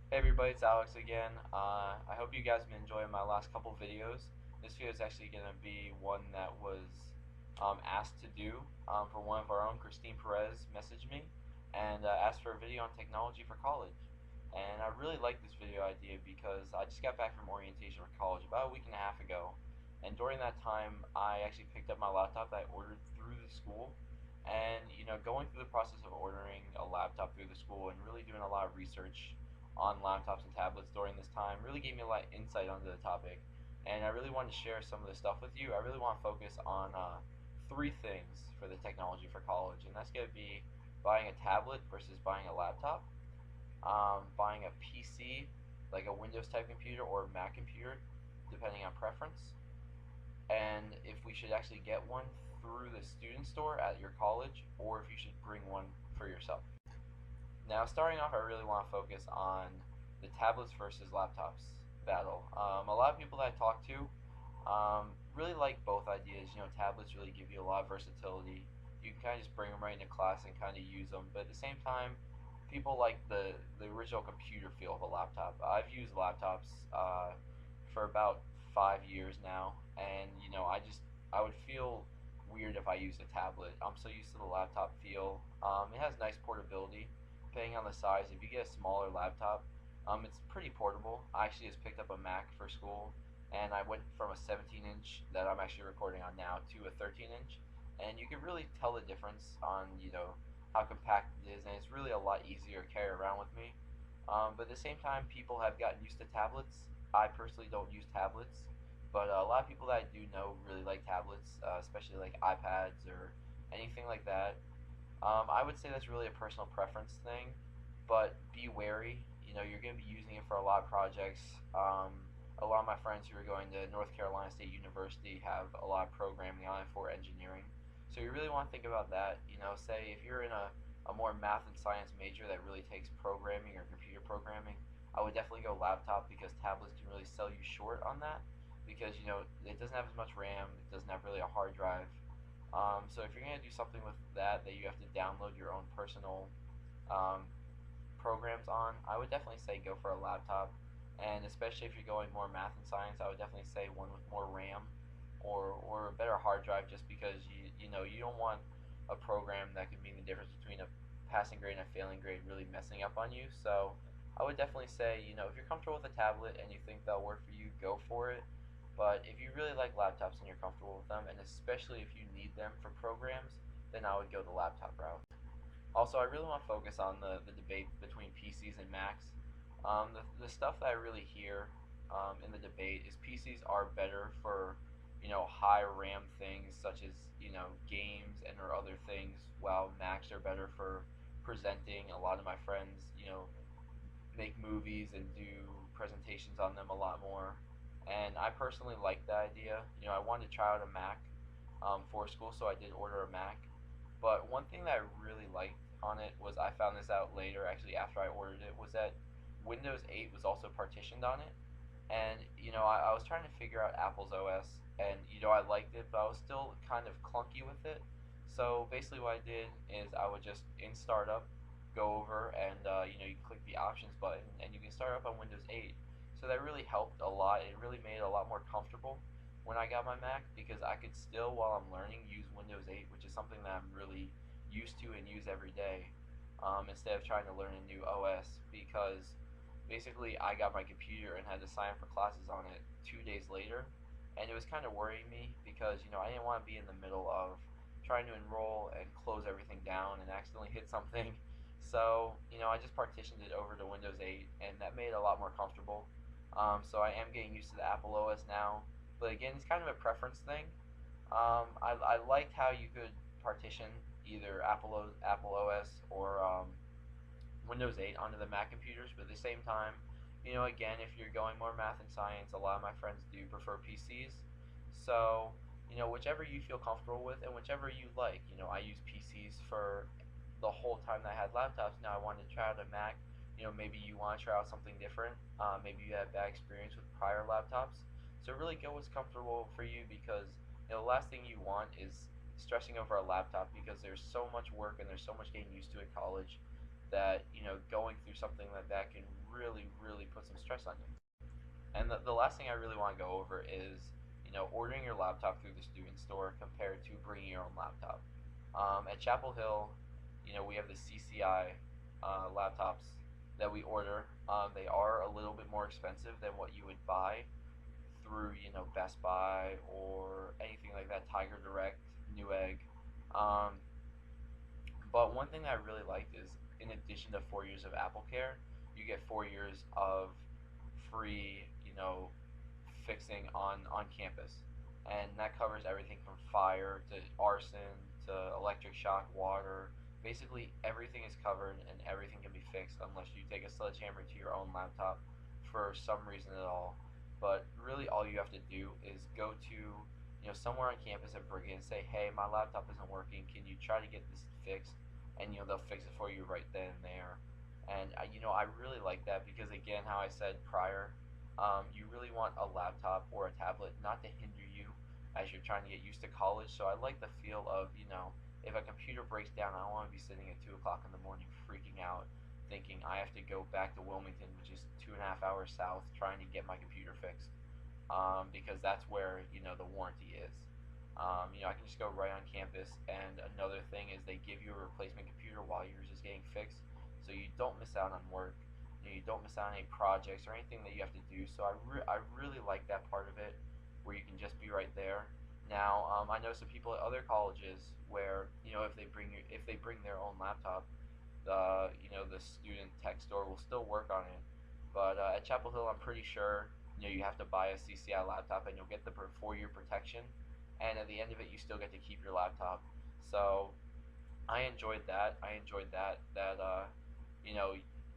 Hey everybody, it's Alex again. I hope you guys have been enjoying my last couple videos. This video is actually going to be one that was asked to do for one of our own. Christine Perez messaged me and asked for a video on technology for college. And I really like this video idea because I just got back from orientation for college about a week and a half ago. And during that time, I actually picked up my laptop that I ordered through the school. And going through the process of ordering a laptop through the school and really doing a lot of research on laptops and tablets during this time really gave me a lot of insight onto the topic, and I really wanted to share some of this stuff with you. I really want to focus on three things for the technology for college, and that's going to be buying a tablet versus buying a laptop, buying a PC, like a Windows type computer or a Mac computer, depending on preference, and if we should actually get one through the student store at your college or if you should bring one for yourself. Now, starting off, I really want to focus on the tablets versus laptops battle. A lot of people that I talk to really like both ideas. Tablets really give you a lot of versatility. You can kind of just bring them right into class and kind of use them. But at the same time, people like the original computer feel of a laptop. I've used laptops for about 5 years now, and I would feel weird if I used a tablet. I'm so used to the laptop feel. It has nice portability depending on the size. If you get a smaller laptop, it's pretty portable. I actually just picked up a Mac for school, and I went from a 17-inch that I'm actually recording on now to a 13-inch, and you can really tell the difference on how compact it is, and it's really a lot easier to carry around with me. But at the same time, people have gotten used to tablets. I personally don't use tablets, but a lot of people that I do know really like tablets, especially like iPads or anything like that. I would say that's really a personal preference thing, but be wary. You're going to be using it for a lot of projects. A lot of my friends who are going to North Carolina State University have a lot of programming on it for engineering. So you really want to think about that. Say if you're in a more math and science major that really takes programming or computer programming, I would definitely go laptop because tablets can really sell you short on that because it doesn't have as much RAM, it doesn't have really a hard drive. So if you're going to do something with that you have to download your own personal um, programs on, I would definitely say go for a laptop. And especially if you're going more math and science, I would definitely say one with more RAM or a better hard drive, just because you don't want a program that could mean the difference between a passing grade and a failing grade really messing up on you. So I would definitely say, if you're comfortable with a tablet and you think they'll work for you, go for it. But if you really like laptops and you're comfortable with them, and especially if you need them for programs, then I would go the laptop route. Also, I really want to focus on the debate between PCs and Macs. The stuff that I really hear in the debate is PCs are better for high RAM things such as games and or other things, while Macs are better for presenting. A lot of my friends make movies and do presentations on them a lot more. And I personally like that idea. I wanted to try out a Mac for school, so I did order a Mac. But one thing that I really liked on it was, I found this out later, actually after I ordered it, was that Windows 8 was also partitioned on it. And I was trying to figure out Apple's OS, and I liked it, but I was still kind of clunky with it. So basically, what I did is I would just in startup go over and you can click the options button and you can start up on Windows 8. So that really helped a lot. It really made it a lot more comfortable when I got my Mac, because I could still, while I'm learning, use Windows 8, which is something that I'm really used to and use every day, instead of trying to learn a new OS. Because basically I got my computer and had to sign up for classes on it 2 days later, and it was kind of worrying me because I didn't want to be in the middle of trying to enroll and close everything down and accidentally hit something. So I just partitioned it over to Windows 8, and that made it a lot more comfortable. So I am getting used to the Apple OS now, but again, it's kind of a preference thing. I liked how you could partition either Apple OS or Windows 8 onto the Mac computers, but at the same time, again, if you're going more math and science, a lot of my friends do prefer PCs. So, whichever you feel comfortable with and whichever you like. I use PCs for the whole time that I had laptops. Now I wanted to try out a Mac. Maybe you want to try out something different. Maybe you had bad experience with prior laptops. So really go what's comfortable for you, because the last thing you want is stressing over a laptop, because there's so much work and there's so much getting used to at college that going through something like that can really put some stress on you. And the last thing I really want to go over is ordering your laptop through the student store compared to bringing your own laptop. At Chapel Hill, we have the CCI laptops that we order. They are a little bit more expensive than what you would buy through Best Buy or anything like that, Tiger Direct, Newegg. Um, but one thing that I really liked is, in addition to 4 years of Apple Care, you get 4 years of free, fixing on campus, and that covers everything from fire to arson to electric shock, water. Basically, everything is covered, and everything can be fixed unless you take a sledgehammer to your own laptop for some reason at all. But really, all you have to do is go to somewhere on campus and bring it and say, hey, my laptop isn't working. Can you try to get this fixed? And they'll fix it for you right then and there. And I really like that because, again, how I said prior, you really want a laptop or a tablet not to hinder you as you're trying to get used to college. So I like the feel of, if a computer breaks down, I don't want to be sitting at 2 o'clock in the morning freaking out, thinking I have to go back to Wilmington, which is 2.5 hours south, trying to get my computer fixed. Because that's where, the warranty is. I can just go right on campus. And another thing is they give you a replacement computer while yours is getting fixed, so you don't miss out on work. You don't miss out on any projects or anything that you have to do. So I really like that part of it, where you can just be right there. Now, I know some people at other colleges where if they bring their own laptop, the student tech store will still work on it. But at Chapel Hill, I'm pretty sure you have to buy a CCI laptop, and you'll get the 4-year protection. And at the end of it, you still get to keep your laptop. So I enjoyed that. That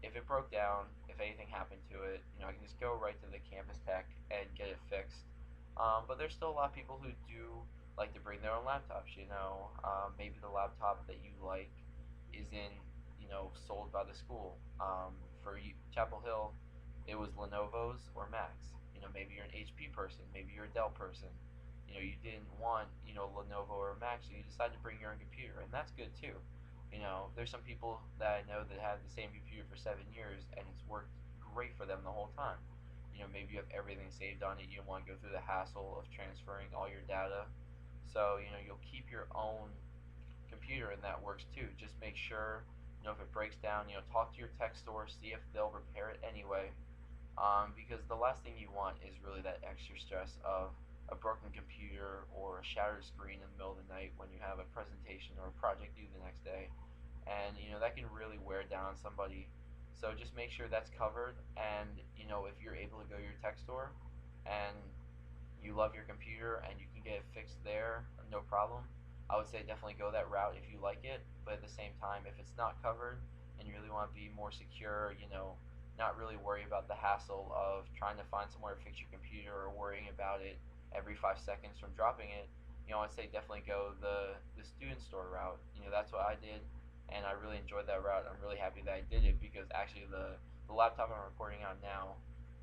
if it broke down, if anything happened to it, I can just go right to the campus tech and get it fixed. But there's still a lot of people who do like to bring their own laptops. Maybe the laptop that you like isn't sold by the school. For Chapel Hill, it was Lenovo's or Macs. Maybe you're an HP person, maybe you're a Dell person. You didn't want Lenovo or Mac, so you decided to bring your own computer, and that's good too. There's some people that I know that have the same computer for 7 years, and it's worked great for them the whole time. Maybe you have everything saved on it. You don't want to go through the hassle of transferring all your data. So, you'll keep your own computer, and that works too. Just make sure, if it breaks down, talk to your tech store, see if they'll repair it anyway. Because the last thing you want is really that extra stress of a broken computer or a shattered screen in the middle of the night when you have a presentation or a project due the next day. And that can really wear down somebody. So just make sure that's covered. And if you're able to go to your tech store and you love your computer and you can get it fixed there, no problem, I would say definitely go that route if you like it. But at the same time, if it's not covered and you really want to be more secure, not really worry about the hassle of trying to find somewhere to fix your computer or worrying about it every 5 seconds from dropping it, I'd say definitely go the student store route. That's what I did, and I really enjoyed that route. I'm really happy that I did it because actually the laptop I'm recording on now,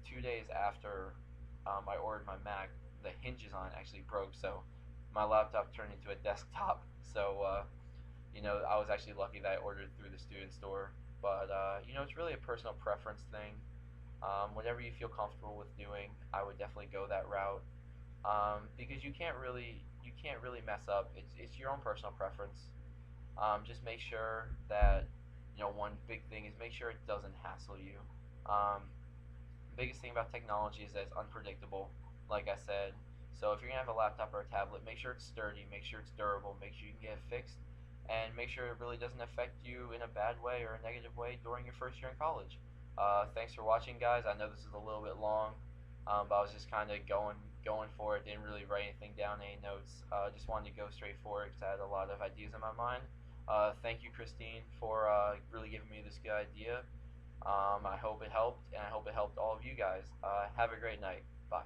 2 days after I ordered my Mac, the hinges on it actually broke, so my laptop turned into a desktop. So I was actually lucky that I ordered through the student store. But it's really a personal preference thing. Whatever you feel comfortable with doing, I would definitely go that route. Because you can't really mess up. It's your own personal preference. Just make sure that one big thing is make sure it doesn't hassle you. Biggest thing about technology is that it's unpredictable. Like I said, so if you're gonna have a laptop or a tablet, make sure it's sturdy, make sure it's durable, make sure you can get it fixed, and make sure it really doesn't affect you in a bad way or a negative way during your first year in college. Thanks for watching, guys. I know this is a little bit long, but I was just kind of going for it. Didn't really write anything down, any notes. Just wanted to go straight for it because I had a lot of ideas in my mind. Thank you, Christine, for really giving me this good idea. I hope it helped, and I hope it helped all of you guys. Have a great night. Bye.